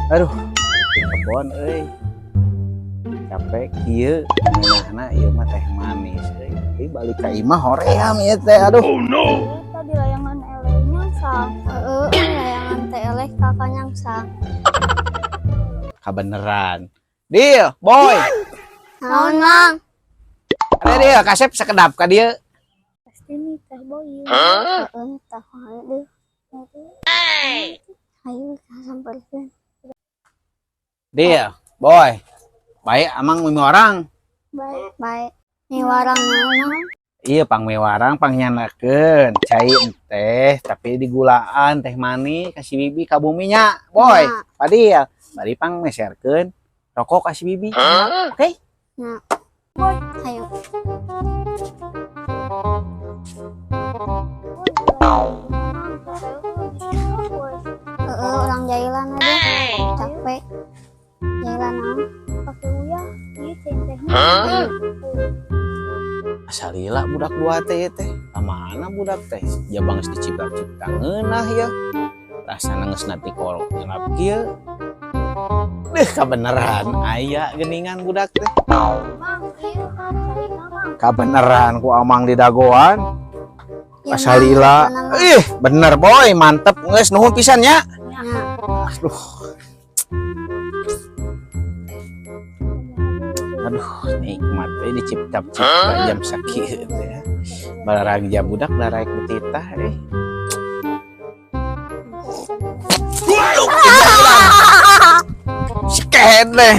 Aduh, di kebon euy. Capek kieu ngeunahna ieu mah teh manis euy. Tapi balik ka imah hoream ieu teh. Aduh. Oh no. Tadi layangan elehnya sang. Layangan teh eleh kakak nyangsang. Kabeneran. Deal, boy. Naon, Mang? Ada dia kasep sekedap ka dieu. Pasti nih teh boy. Heeh, tah deh. Ayo sampeurkeun. Deal, boy. Baik amang mimi orang. Baik. Nih warang naon? Iya pang mewarang pang nyanakeun cai teh tapi digulaan teh manis kasih bibi ka buminya boy tadi ya bari pang meserkeun rokok kasih bibi oke Nah boy ayo orang jailan aja capek jailan naon pakai uyah ieu teh asalila budak dua teh mana budak teh jabang geus dicipta-cipta ngeunah ya rasana geus nati kolot ngelap kieu kabeneran aya geuningan budak teh kabeneran ku amang di dagoan asalila bener boy mantep geus nuhun pisan nya aduh nikmat dicipta-cipta jam sakit ya balaragja budak daraek betitah sikeh deh